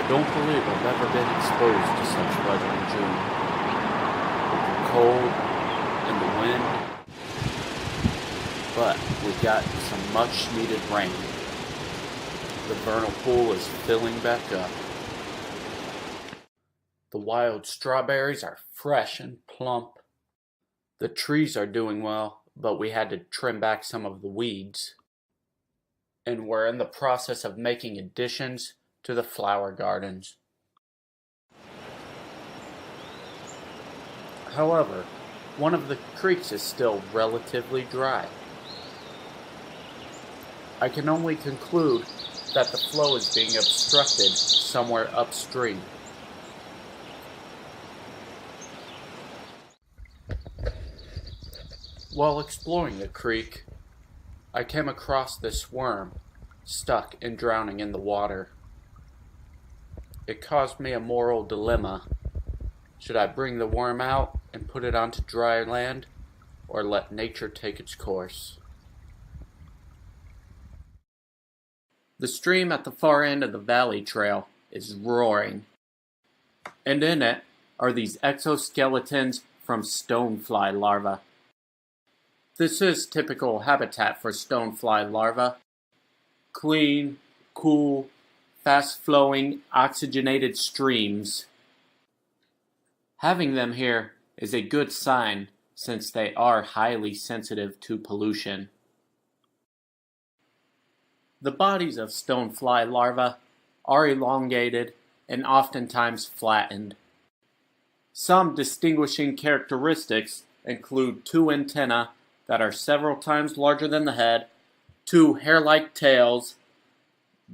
I don't believe I've ever been exposed to such weather in June. The cold and the wind, but we got some much needed rain. The vernal pool is filling back up. The wild strawberries are fresh and plump. The trees are doing well, but we had to trim back some of the weeds. And we're in the process of making additions to the flower gardens. However, one of the creeks is still relatively dry. I can only conclude that the flow is being obstructed somewhere upstream. While exploring the creek, I came across this worm, stuck and drowning in the water. It caused me a moral dilemma. Should I bring the worm out and put it onto dry land, or let nature take its course? The stream at the far end of the valley trail is roaring, and in it are these exoskeletons from stonefly larvae. This is typical habitat for stonefly larvae. Clean, cool, fast-flowing, oxygenated streams. Having them here is a good sign since they are highly sensitive to pollution. The bodies of stonefly larvae are elongated and oftentimes flattened. Some distinguishing characteristics include two antennae that are several times larger than the head, two hair-like tails,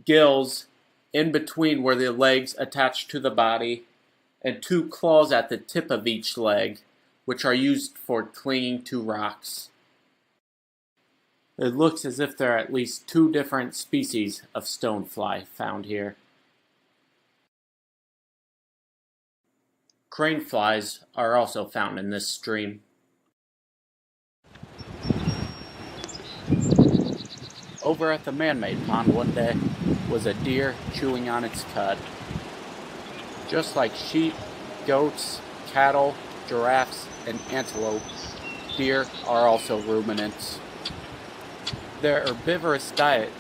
gills in between where the legs attach to the body, and two claws at the tip of each leg, which are used for clinging to rocks. It looks as if there are at least two different species of stonefly found here. Craneflies are also found in this stream. Over at the man-made pond one day was a deer chewing on its cud. Just like sheep, goats, cattle, giraffes, and antelope, deer are also ruminants. Their herbivorous diet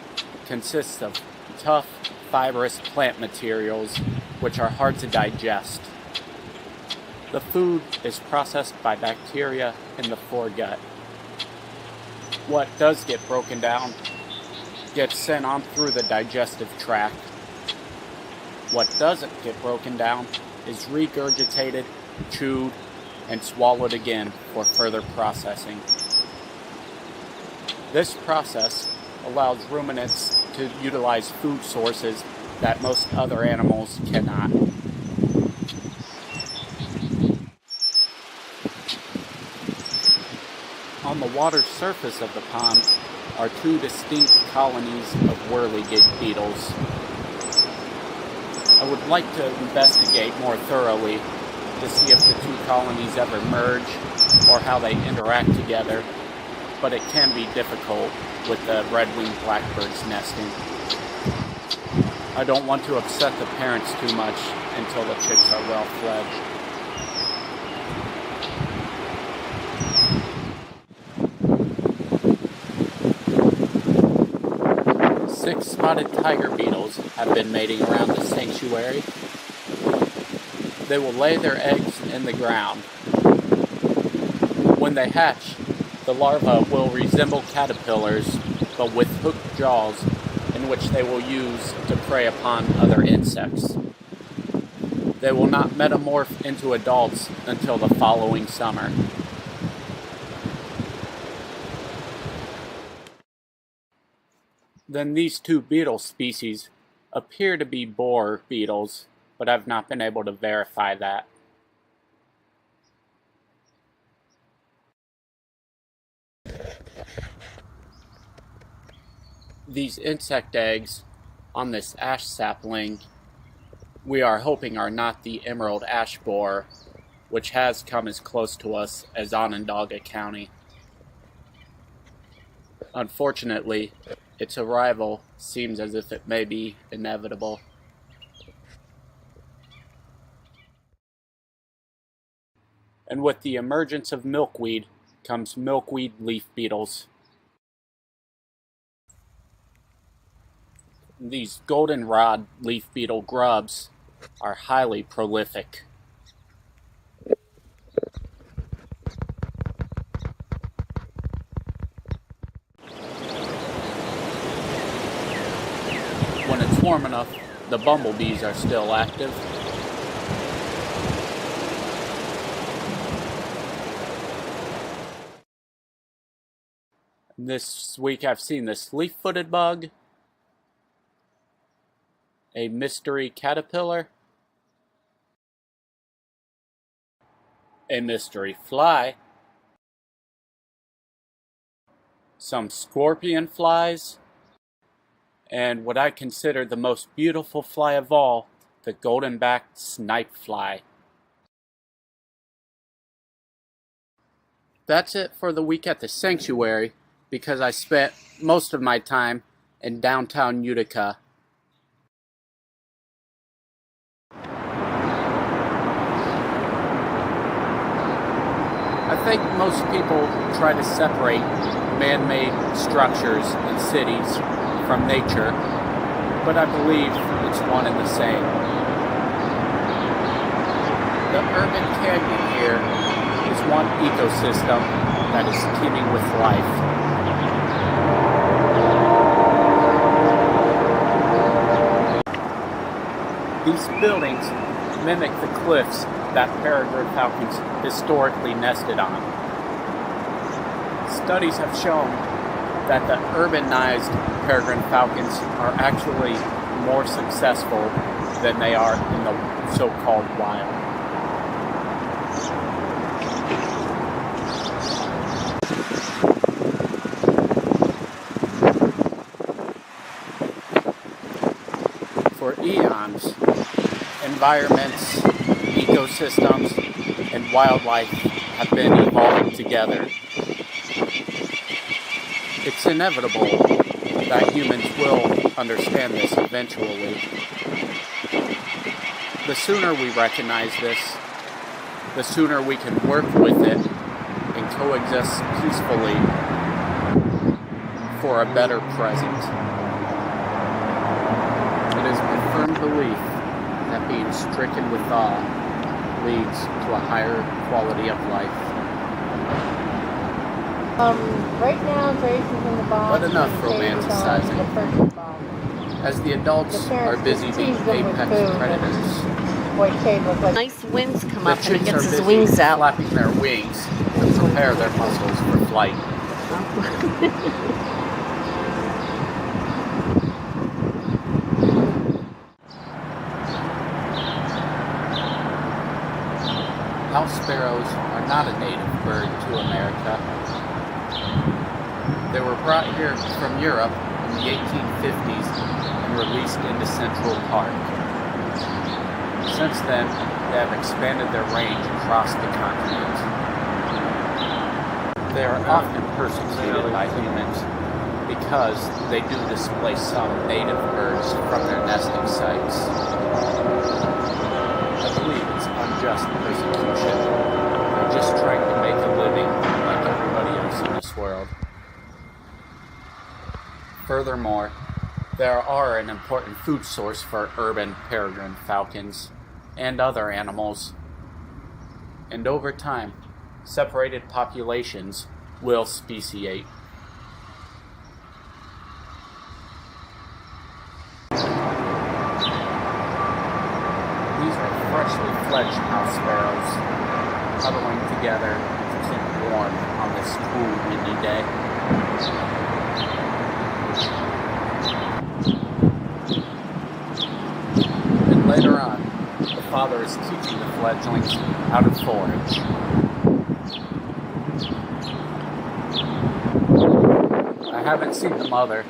consists of tough, fibrous plant materials which are hard to digest. The food is processed by bacteria in the foregut. What does get broken down gets sent on through the digestive tract. What doesn't get broken down is regurgitated, chewed, and swallowed again for further processing. This process allows ruminants to utilize food sources that most other animals cannot. On the water surface of the pond are two distinct colonies of whirligig beetles. I would like to investigate more thoroughly to see if the two colonies ever merge or how they interact together, but it can be difficult with the red-winged blackbirds nesting. I don't want to upset the parents too much until the chicks are well fledged. Six spotted tiger beetles have been mating around the sanctuary. They will lay their eggs in the ground. When they hatch, the larvae will resemble caterpillars, but with hooked jaws, in which they will use to prey upon other insects. They will not metamorph into adults until the following summer. Then these two beetle species appear to be borer beetles, but I've not been able to verify that. These insect eggs on this ash sapling we are hoping are not the emerald ash borer, which has come as close to us as Onondaga County. Unfortunately, its arrival seems as if it may be inevitable. And with the emergence of milkweed comes milkweed leaf beetles. These goldenrod leaf beetle grubs are highly prolific. When it's warm enough, the bumblebees are still active. This week I've seen this leaf-footed bug, a mystery caterpillar, a mystery fly, some scorpion flies, and what I consider the most beautiful fly of all, the golden-backed snipe fly. That's it for the week at the sanctuary, because I spent most of my time in downtown Utica. I think most people try to separate man-made structures in cities from nature, but I believe it's one and the same. The urban canyon here is one ecosystem that is teeming with life. These buildings mimic the cliffs that peregrine falcons historically nested on. Studies have shown that the urbanized peregrine falcons are actually more successful than they are in the so-called wild. For eons, environments, ecosystems, and wildlife have been evolving together. It's inevitable that humans will understand this eventually. The sooner we recognize this, the sooner we can work with it and coexist peacefully for a better present. It is my firm belief that being stricken with awe leads to a higher quality of life. Right now, Grayson's in the box. But enough romanticizing. As the adults are busy being apex predators, Nice winds come the up and he chicks are gets his busy wings out. flapping their wings to prepare their muscles for flight. House sparrows are not a native bird to America. They were brought here from Europe in the 1850s and released into Central Park. Since then, they have expanded their range across the continent. They are often persecuted by humans because they do displace some native birds from their nesting sites. I believe it's unjust persecution. They're just trying to make a living like everybody else in this world. Furthermore, they are an important food source for urban peregrine falcons and other animals. And over time, separated populations will speciate. These are freshly fledged house sparrows, huddling together to keep warm on this cool, windy day. And later on, the father is teaching the fledglings how to forage. I haven't seen the mother,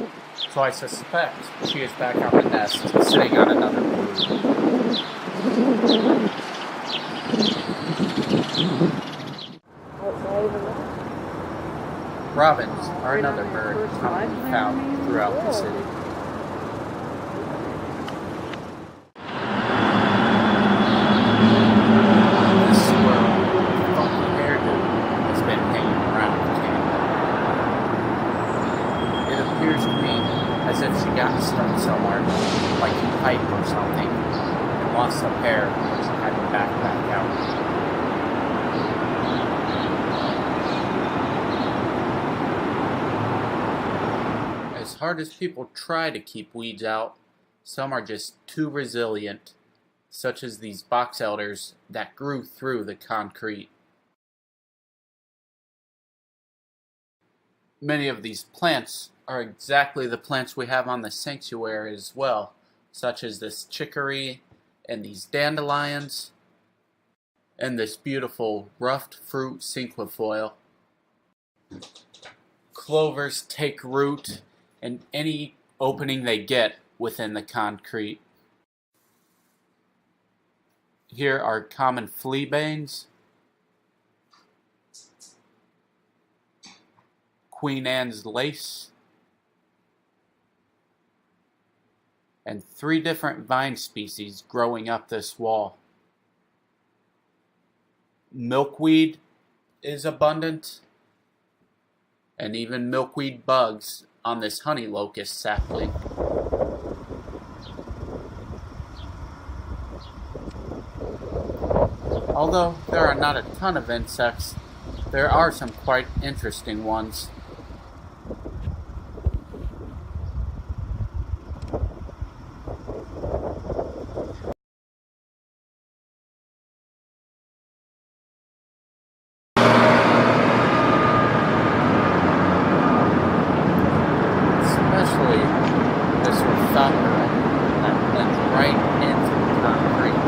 so I suspect she is back on the nest, sitting on another brood. Robins are another bird commonly found throughout the city. This squirrel, gotten stuck somewhere, like a pipe or something, and lost a pair, which had to back out. As hard as people try to keep weeds out, some are just too resilient, such as these box elders that grew through the concrete. Many of these plants are exactly the plants we have on the sanctuary as well, such as this chicory and these dandelions and this beautiful ruffed fruit cinquefoil. Clovers take root in any opening they get within the concrete. Here are common fleabanes, Queen Anne's lace, and 3 different vine species growing up this wall. Milkweed is abundant, and even milkweed bugs on this honey locust sapling. Although there are not a ton of insects, there are some quite interesting ones. Especially this orthoptera that blends right into the concrete.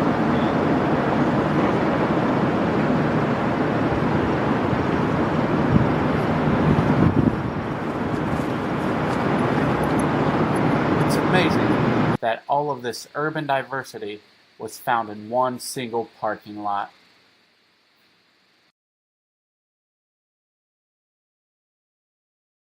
It's amazing that all of this urban diversity was found in one single parking lot.